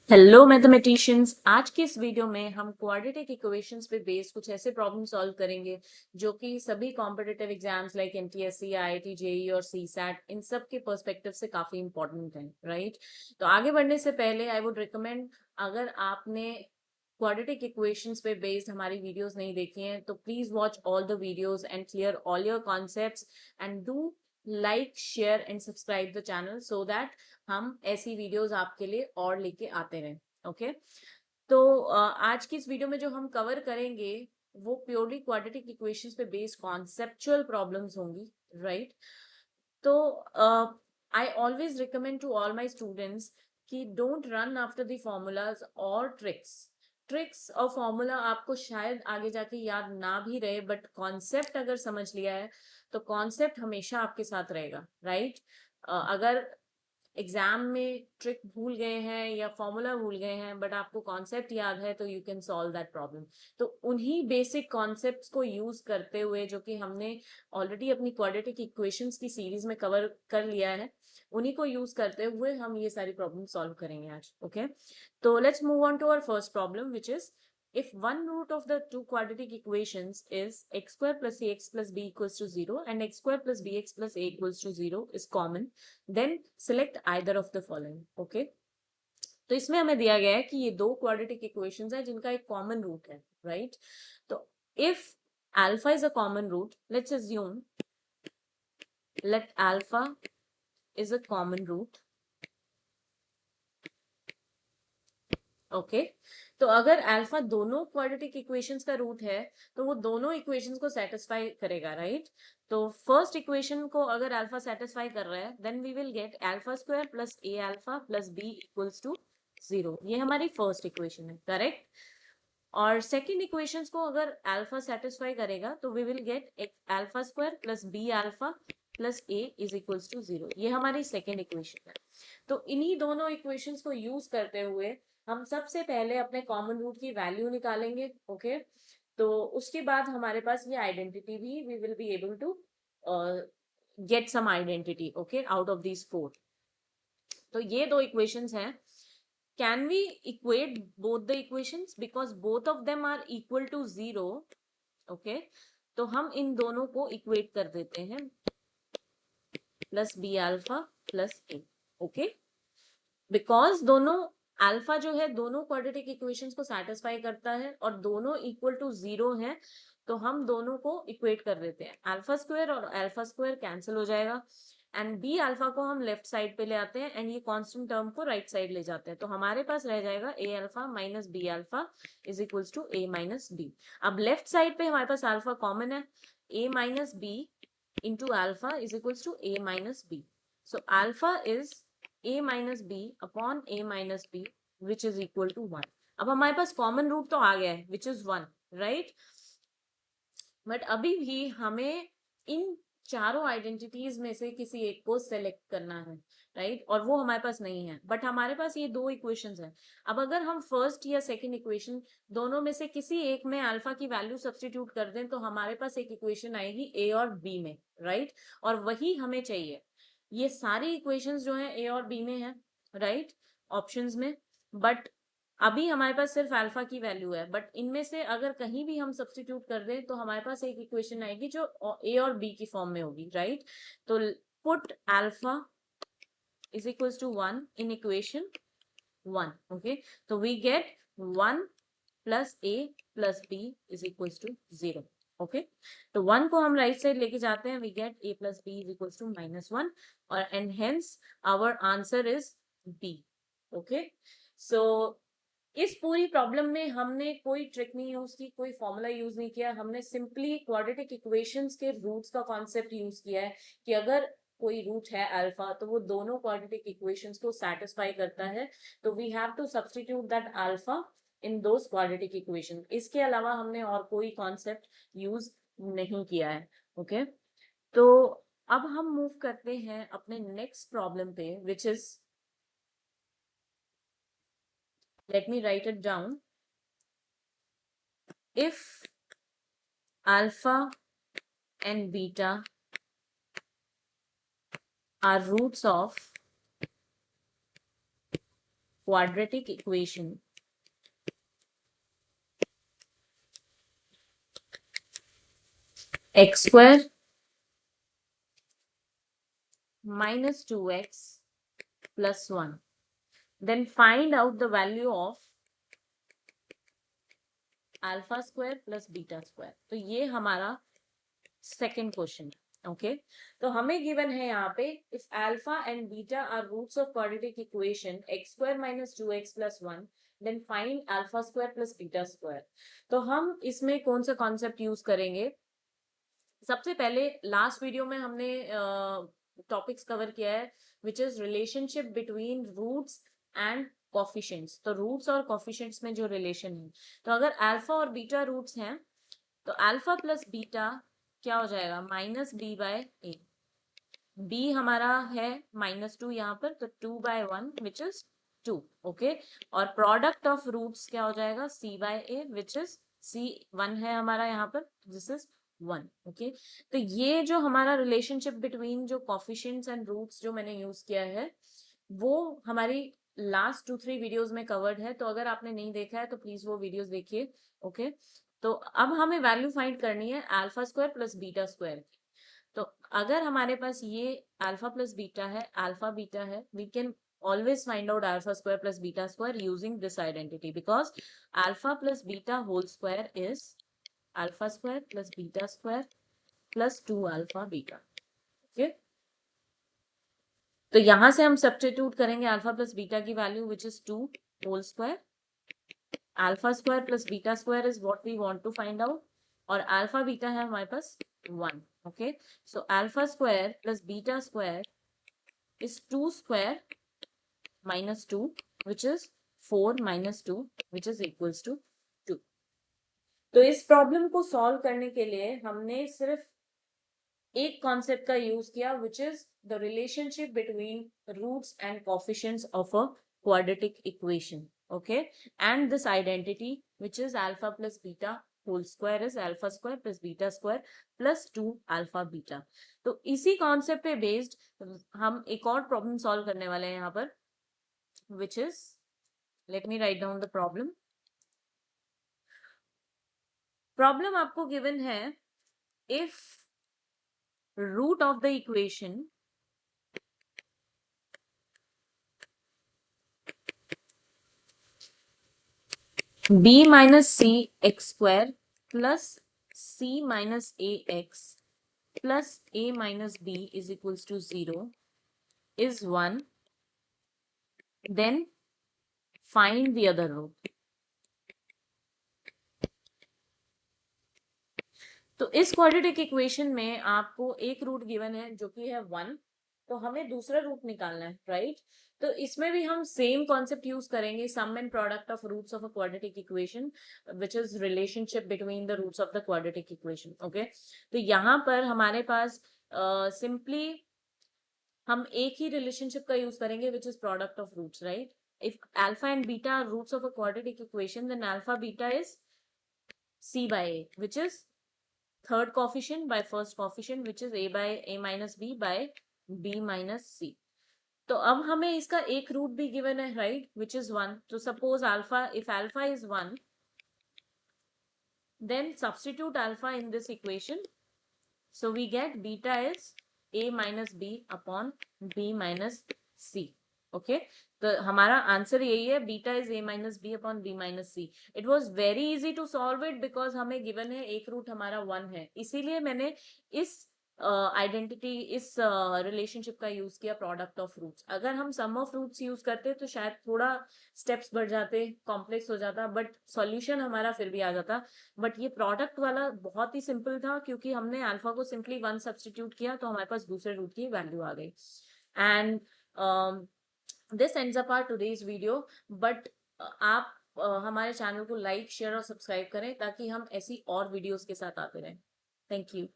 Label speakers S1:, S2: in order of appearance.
S1: Hello mathematicians, आज की इस वीडियो में हम क्वाड्रेटिक इक्वेशंस पे बेस्ड कुछ ऐसे प्रॉब्लम सॉल्व करेंगे जो कि सभी competitive exams like NTSC, IIT, JEE और सीसैट इन सब के पर्सपेक्टिव से काफी इंपॉर्टेंट है, राइट। तो आगे बढ़ने से पहले आई वुड रिकमेंड, अगर आपने क्वाड्रेटिक इक्वेशंस पे बेस्ड हमारी वीडियोस नहीं देखी हैं तो please watch all the videos and clear all your concepts and do like, share and subscribe the channel so that हम ऐसी वीडियोस आपके लिए और लेके आते रहें। ओके, तो आज की इस वीडियो में जो हम कवर करेंगे वो प्योरली क्वाड्रेटिक इक्वेशंस पे बेस्ड कॉन्सेप्चुअल प्रॉब्लम्स होंगी, राइट। तो I always recommend to all my students कि don't run after the formulas और ट्रिक्स और फॉर्मूला आपको शायद आगे जाके याद ना भी रहे, बट कॉन्सेप्ट अगर समझ लिया है तो कॉन्सेप्ट हमेशा आपके साथ रहेगा, राइट। अगर एग्जाम में ट्रिक भूल गए हैं या फॉर्मूला भूल गए हैं बट आपको कॉन्सेप्ट याद है तो you can solve that problem. तो उन्हीं बेसिक कॉन्सेप्ट्स को यूज करते हुए, जो कि हमने ऑलरेडी अपनी क्वाड्रेटिक इक्वेशंस की सीरीज में कवर कर लिया है, उन्हीं को यूज करते हुए हम ये सारी प्रॉब्लम सॉल्व करेंगे आज। ओके, तो let's move on to our first problem, which is if one root of the two quadratic equations is x square plus ax plus b equals to 0 and x square plus bx plus a equals to 0 is common, then select either of the following. Okay, तो इसमें हमें दिया गया है कि ये दो quadratic equations है जिनका एक कॉमन रूट है, राइट। तो if alpha is a common root, let's assume let alpha is a common root. Okay, तो अगर अल्फा दोनों क्वाड्रेटिक इक्वेशंस का रूट है तो वो दोनों इक्वेशंस को सेटिस्फाई करेगा, राइट। तो फर्स्ट इक्वेशन को अगर अल्फा सेटिस्फाई कर रहा है then we will get alpha square plus A alpha plus B equals to 0। ये हमारी फर्स्ट इक्वेशन है, करेक्ट। और सेकेंड इक्वेशंस को अगर अल्फा सेटिस्फाई करेगा तो we will get alpha square plus B alpha plus A is equals to 0। ये हमारी सेकेंड इक्वेशन है। तो इन्हीं दोनों इक्वेशंस को यूज करते हुए हम सबसे पहले अपने कॉमन रूट की वैल्यू निकालेंगे। ओके, तो उसके बाद हमारे पास ये आइडेंटिटी भी, we will be able to get some identity, okay, out of these four. तो ये दो इक्वेशंस हैं। Can we equate both the equations because both of them are equal to 0। Okay, तो हम इन दोनों को इक्वेट कर देते हैं, plus B alpha plus A. Okay, because दोनों अल्फा जो है दोनों क्वाड्रेटिक इक्वेशंस को सेटिस्फाई करता है और दोनों इक्वल टू 0 है, तो हम दोनों को इक्वेट कर देते हैं। अल्फा स्क्वायर और अल्फा स्क्वायर कैंसिल हो जाएगा एंड बी अल्फा को हम लेफ्ट साइड पे ले आते हैं एंड ये कांस्टेंट टर्म को राइट साइड ले जाते हैं। तो हमारे पास रह जाएगा a alpha minus b alpha is equals to a minus b. अब लेफ्ट साइड पे हमारे पास अल्फा कॉमन है, a minus b into alpha is equals to a minus b. So alpha is a minus B upon a minus b which is equal to 1। अब हमारे पास common root तो आ गया है which is 1, right. But अभी भी हमें इन चारों identities में से किसी एक को सेलेक्ट करना है, राइट, और वो हमारे पास नहीं है, बट हमारे पास ये दो इक्वेशंस हैं। अब अगर हम फर्स्ट या सेकंड इक्वेशन दोनों में से किसी एक में अल्फा की वैल्यू सब्स्टिट्यूट कर दें तो हमारे पास एक इक्वेशन आएगी ए और बी में, राइट, और वही हमें चाहिए। ये सारी इक्वेशंस जो है ए और बी में है, राइट, ऑप्शंस में, बट अभी हमारे पास सिर्फ अल्फा की वैल्यू है। बट इनमें से अगर कहीं भी हम सब्स्टिट्यूट कर दें तो हमारे पास एक इक्वेशन आएगी जो ए और बी की फॉर्म में होगी, राइट। तो put alpha is equals to 1 in equation 1। Okay, तो we get 1 plus a plus b is equals to 0। Okay, तो 1 को हम राइट साइड लेके जाते हैं, we get a plus b is equals to -1 और and hence our answer is b. Okay, so इस पूरी प्रॉब्लम में हमने कोई ट्रिक नहीं यूज की, कोई फॉर्मूला यूज नहीं किया, हमने सिंपली क्वाड्रेटिक इक्वेशंस के रूट्स का कॉन्सेप्ट यूज किया है कि अगर कोई रूट है अल्फा तो वो दोनों क्वाड्रेटिक इक्वेशंस को सेटिस्फाई करता है, तो we have to substitute that alpha in those quadratic equation. इसके अलावा हमने और कोई कॉन्सेप्ट यूज नहीं किया है। ओके, तो अब हम मूव करते हैं अपने नेक्स्ट प्रॉब्लम पे, which is, let me write it down. If alpha and beta are roots of quadratic equation x square minus 2x plus 1, then find out the value of alpha square plus beta square. तो ये हमारा second question है. Okay, तो हमें given है यहाँ पे if alpha and beta are roots of quadratic equation x square minus 2x plus 1, then find alpha square plus beta square. तो हम इसमें कौन सा कॉन्सेप्ट यूज करेंगे? सबसे पहले लास्ट वीडियो में हमने टॉपिक्स कवर किया है which is relationship between roots and coefficients. तो रूट्स और कॉफिशिएंट्स में जो रिलेशन है, तो अगर अल्फा और बीटा रूट्स हैं तो अल्फा प्लस बीटा क्या हो जाएगा? Minus B by A. B हमारा है -2 यहाँ पर, तो 2/1 विच इज 2. ओके, और प्रोडक्ट ऑफ रूट्स क्या हो जाएगा? c by A which is c1 है हमारा यहाँ पर, दिस इज 1. ओके, तो ये जो हमारा रिलेशनशिप बिटवीन जो कॉफिशिएंट्स एंड रूट्स जो मैंने यूज किया है वो हमारी लास्ट 2-3 वीडियोस में कवर्ड है. तो अगर आपने नहीं देखा है तो प्लीज वो वीडियोस देखिए. ओके, तो अब हमें वैल्यू फाइंड करनी है alpha square plus beta square की. तो अगर हमारे पास ये अल्फा प्लस बीटा है, अल्फा बीटा है, we can always find out alpha square plus beta square using this identity, because alpha plus beta whole square is alpha square plus beta square plus 2 alpha beta. okay? तो यहां से हम substitute करेंगे alpha plus beta की value which is 2 whole square. Alpha square plus beta square is what we want to find out, और alpha beta है हमारे पास 1. Okay, so alpha square plus beta square is 2 square minus 2 which is 4 minus 2 which is equals to 2. तो इस problem को solve करने के लिए हमने सिर्फ एक कॉन्सेप्ट का यूज किया which is the relationship between roots and coefficients of a quadratic equation. Okay, and this identity which is alpha plus beta whole square is alpha square plus beta square plus 2 alpha beta. तो इसी concept पे based हम एक और problem solve करने वाले हैं यहाँ पर, which is, let me write down the problem. Problem आपको given है if root of the equation b minus c x square plus c minus ax plus a minus b is equals to 0 is 1, then find the other root. तो इस quadratic equation में आपको एक root given है जो कि है 1, तो हमें दूसरा रूट निकालना है, राइट? तो इसमें भी हम सेम कॉन्सेप्ट यूज करेंगे, sum and product of roots of a quadratic equation which is relationship between the roots of the quadratic equation. Okay, तो यहाँ पर हमारे पास सिंपली हम एक ही रिलेशनशिप का यूज करेंगे which is product of roots, right? If alpha and beta are roots of a quadratic equation then alpha beta is c by a which is third coefficient by first coefficient which is a by a minus b by b minus c. तो अब हमें इसका एक root भी given है, right, which is 1. तो suppose alpha, if alpha is 1, then substitute alpha in this equation, so we get beta is a minus b upon b minus c. Okay, तो हमारा आंसर यही है, beta is a minus B upon b minus C. It was very easy to solve it because हमें given है एक root हमारा 1 है, इसीलिए मैंने इस आइडेंटिटी इस रिलेशनशिप का यूज किया, प्रोडक्ट ऑफ रूट्स. अगर हम सम ऑफ रूट्स यूज करते तो शायद थोड़ा स्टेप्स बढ़ जाते, कॉम्प्लेक्स हो जाता, बट सॉल्यूशन हमारा फिर भी आ जाता. बट ये प्रोडक्ट वाला बहुत ही सिंपल था क्योंकि हमने अल्फा को सिंपली 1 सब्स्टिट्यूट किया तो हमारे पास दूसरे रूट की वैल्यू आ गई. And this ends up our today's video, but आप हमारे चैनल को लाइक, शेयर और सब्सक्राइब करें ताकि हम ऐसी और वीडियोस के साथ आते रहें. Thank you.